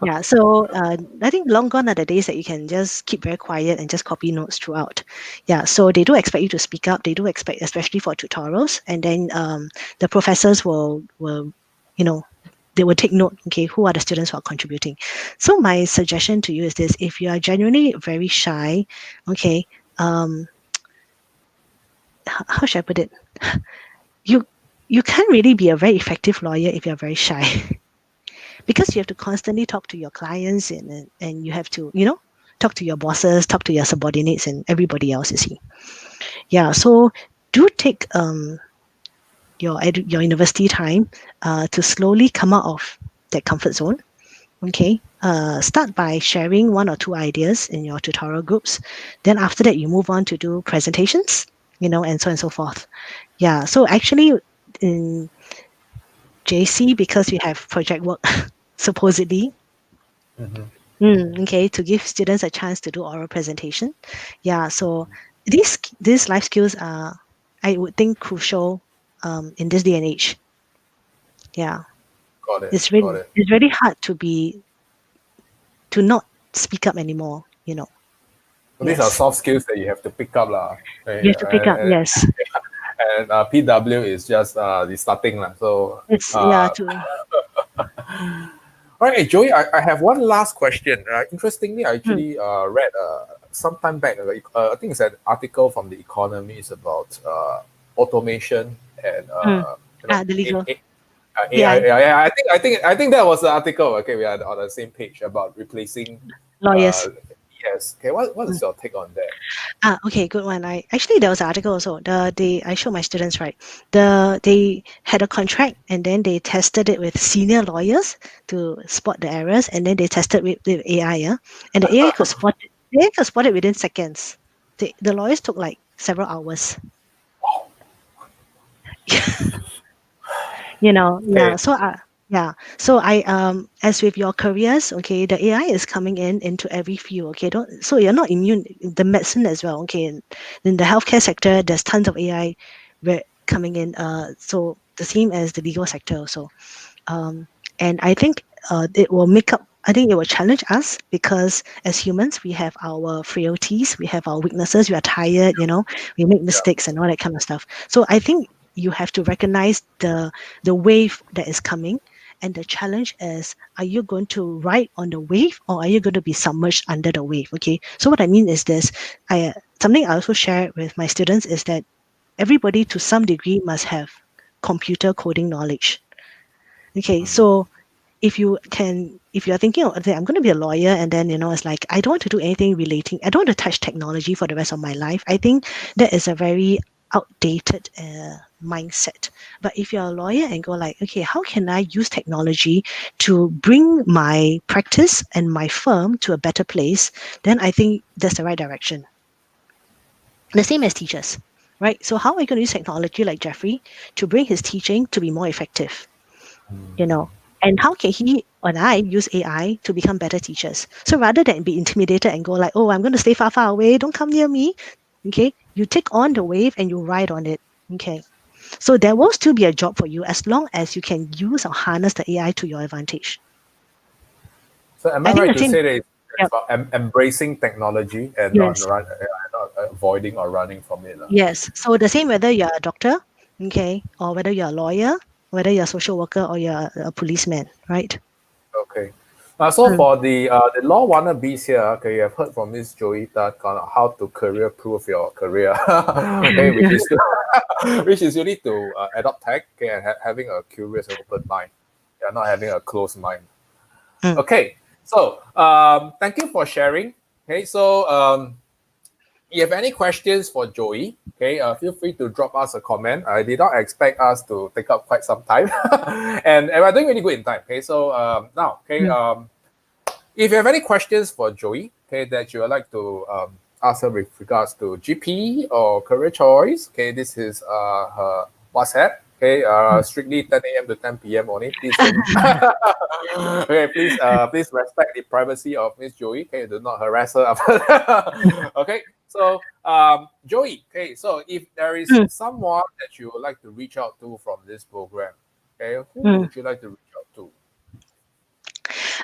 Yeah, so I think long gone are the days that you can just keep very quiet and just copy notes throughout. Yeah, so they do expect you to speak up. They do expect, especially for tutorials, and then the professors will, they will take note. Okay, who are the students who are contributing? So my suggestion to you is this: if you are genuinely very shy, okay, how should I put it? You you can't really be a very effective lawyer if you're very shy. Because you have to constantly talk to your clients, and you have to talk to your bosses, talk to your subordinates, and everybody else. You see, yeah. So do take your university time to slowly come out of that comfort zone. Okay. Start by sharing one or two ideas in your tutorial groups. Then after that, you move on to do presentations, and so on and so forth. Yeah. So actually, in JC, because we have project work, supposedly. Okay, to give students a chance to do oral presentation. Yeah, so these life skills are, I would think, crucial in this day and age. Yeah, Got it. it's Got really it. it's really hard to not speak up anymore. So these are Yes, soft skills that you have to pick up, lah. you have to pick up. Yes, And PW is just the starting, lah. So it's uh, to all right, Joey, I have one last question. Interestingly, I mm, actually read some time back, I think it's an article from the Economist about automation and mm. The legal AI. AI Yeah, I think that was the article. Okay, we are on the same page about replacing. lawyers. Uh, yes. Okay, what is your take on that? Okay, good one. I actually there was an article also. I showed my students, right. They had a contract, and then they tested it with senior lawyers to spot the errors, and then they tested with AI, yeah, and the AI could spot it within seconds. The lawyers took like several hours. Yeah. Okay. So as with your careers, okay, the AI is coming into every field. Okay, don't so you're not immune. The medicine as well. Okay, in the healthcare sector, there's tons of AI coming in. So the same as the legal sector also. And I think it will make up I think it will challenge us because as humans, we have our frailties, we have our weaknesses, we are tired, we make mistakes and all that kind of stuff. So I think you have to recognize the wave that is coming. And the challenge is, are you going to ride on the wave or are you going to be submerged under the wave? Okay. So what I mean is this, something I also share with my students is that everybody to some degree must have computer coding knowledge. Okay. So if you're thinking, okay, I'm going to be a lawyer, and then it's like I don't want to do anything relating, I don't want to touch technology for the rest of my life, I think that is a very outdated mindset. But if you're a lawyer and go like, okay, how can I use technology to bring my practice and my firm to a better place, then I think that's the right direction. The same as teachers, right? So how are we going to use technology like Jeffrey to bring his teaching to be more effective? And how can he and I use AI to become better teachers? So rather than be intimidated and go like, oh, I'm going to stay far, far away, don't come near me, okay, you take on the wave and you ride on it, okay. So there will still be a job for you as long as you can use or harness the AI to your advantage. So am I right to say that it's about embracing technology and not avoiding or running from it? Yes. So the same whether you're a doctor, okay, or whether you're a lawyer, whether you're a social worker or you're a policeman, right? Okay. So for the law wannabes here, okay, you have heard from Miss Joey that kind of how to career proof your career, okay, which is you need to adopt tech, okay, and having a curious and open mind, not having a closed mind. Okay, so thank you for sharing. Okay, so if you have any questions for Joey, okay, feel free to drop us a comment. I did not expect us to take up quite some time, and we're doing really good in time. Okay, so now, okay, if you have any questions for Joey, okay, that you would like to ask her with regards to GP or career choice, okay, this is her WhatsApp. Okay, strictly 10 a.m. to 10 p.m. only. Please don't. Okay, please respect the privacy of Miss Joey. Okay, do not harass her. Okay, so Joey. Okay, so if there is someone that you would like to reach out to from this program, okay, who would you like to reach out to?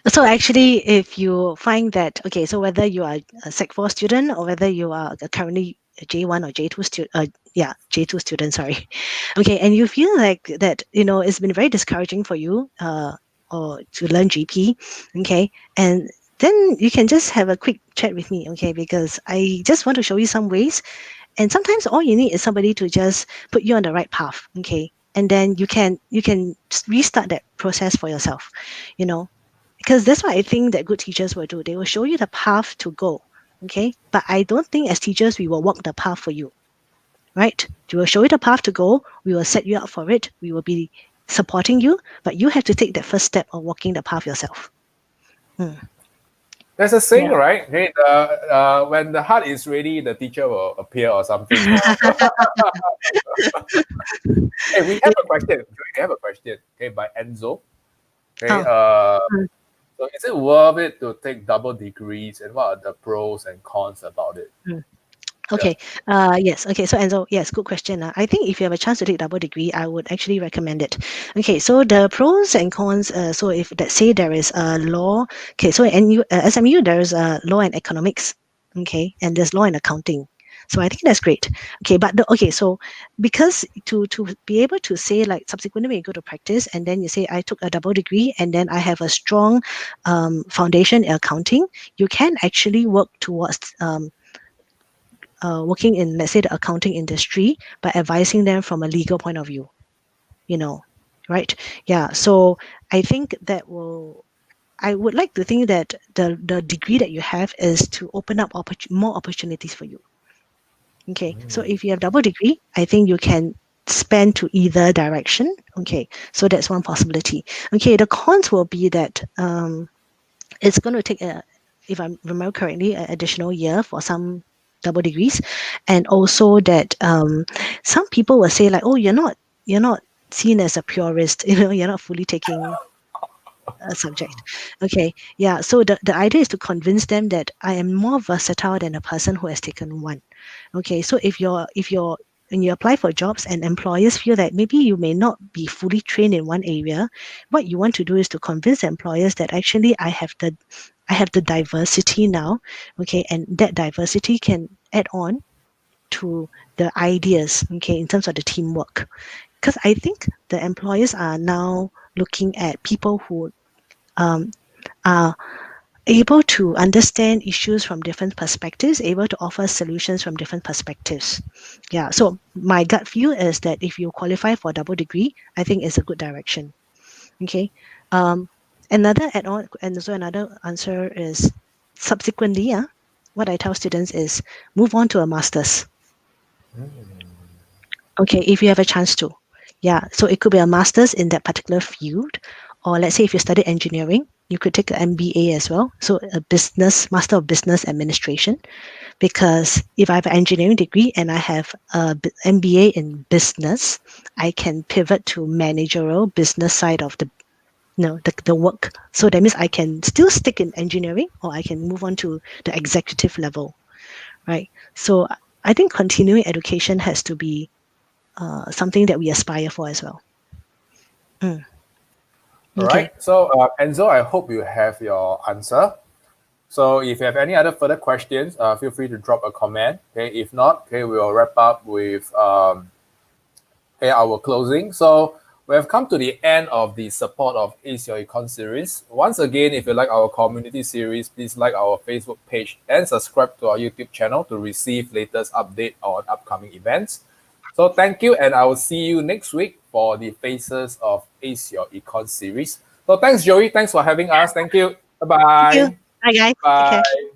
So actually, if you find that, okay, so whether you are a Sec 4 student or whether you are currently a J1 or J2 student, J2 student, sorry. Okay, and you feel like that, it's been very discouraging for you or to learn GP, okay, and then you can just have a quick chat with me, okay, because I just want to show you some ways. And sometimes all you need is somebody to just put you on the right path, okay, and then you can restart that process for yourself, because that's what I think that good teachers will do. They will show you the path to go, okay? But I don't think as teachers, we will walk the path for you, right? We will show you the path to go. We will set you up for it. We will be supporting you, but you have to take that first step of walking the path yourself. There's a saying, right? Okay, when the heart is ready, the teacher will appear or something. Hey, we have a question. We have a question. Okay, by Enzo. Okay, so is it worth it to take double degrees, and what are the pros and cons about it? Okay. Yes. Okay. So Enzo, yes, good question. I think if you have a chance to take double degree, I would actually recommend it. Okay. So the pros and cons. So if let's say there is a law. Okay. So in SMU there is a law and economics. Okay, and there's law and accounting. So I think that's great. Okay, but so because to be able to say like subsequently when you go to practice and then you say I took a double degree and then I have a strong foundation in accounting, you can actually work towards working in, let's say, the accounting industry by advising them from a legal point of view, right? Yeah. So I think I would like to think that the degree that you have is to open up more opportunities for you. Okay. So if you have double degree, I think you can span to either direction. Okay. So that's one possibility. Okay. The cons will be that it's going to take, if I remember correctly, an additional year for some double degrees, and also that some people will say like, oh, you're not seen as a purist, you're not fully taking a subject. Okay, yeah. So the idea is to convince them that I am more versatile than a person who has taken one. Okay, so if your when you apply for jobs and employers feel that maybe you may not be fully trained in one area, what you want to do is to convince employers that actually I have the diversity now, okay, and that diversity can add on to the ideas, okay, in terms of the teamwork. Because I think the employers are now looking at people who are able to understand issues from different perspectives, able to offer solutions from different perspectives. Yeah, so my gut feel is that if you qualify for a double degree, I think it's a good direction. Okay. Another add-on, and so another answer is subsequently, what I tell students is move on to a master's. Okay, if you have a chance to. Yeah, so it could be a master's in that particular field, or let's say if you study engineering, you could take an MBA as well. So a master of business administration, because if I have an engineering degree and I have a MBA in business, I can pivot to managerial business side of the work. So that means I can still stick in engineering, or I can move on to the executive level, right? So I think continuing education has to be something that we aspire for as well. Mm. All Okay. right. So, Enzo, I hope you have your answer. So, if you have any other further questions, feel free to drop a comment. Okay. If not, okay, we'll wrap up with our closing. So, we have come to the end of the support of Ace Your Econ series. Once again, if you like our community series, please like our Facebook page and subscribe to our YouTube channel to receive latest update on upcoming events. So thank you, and I will see you next week for the Faces of Ace Your Econ series. So thanks, Joey. Thanks for having us. Thank you. Thank you. Bye-bye. Bye, guys. Take care. Bye.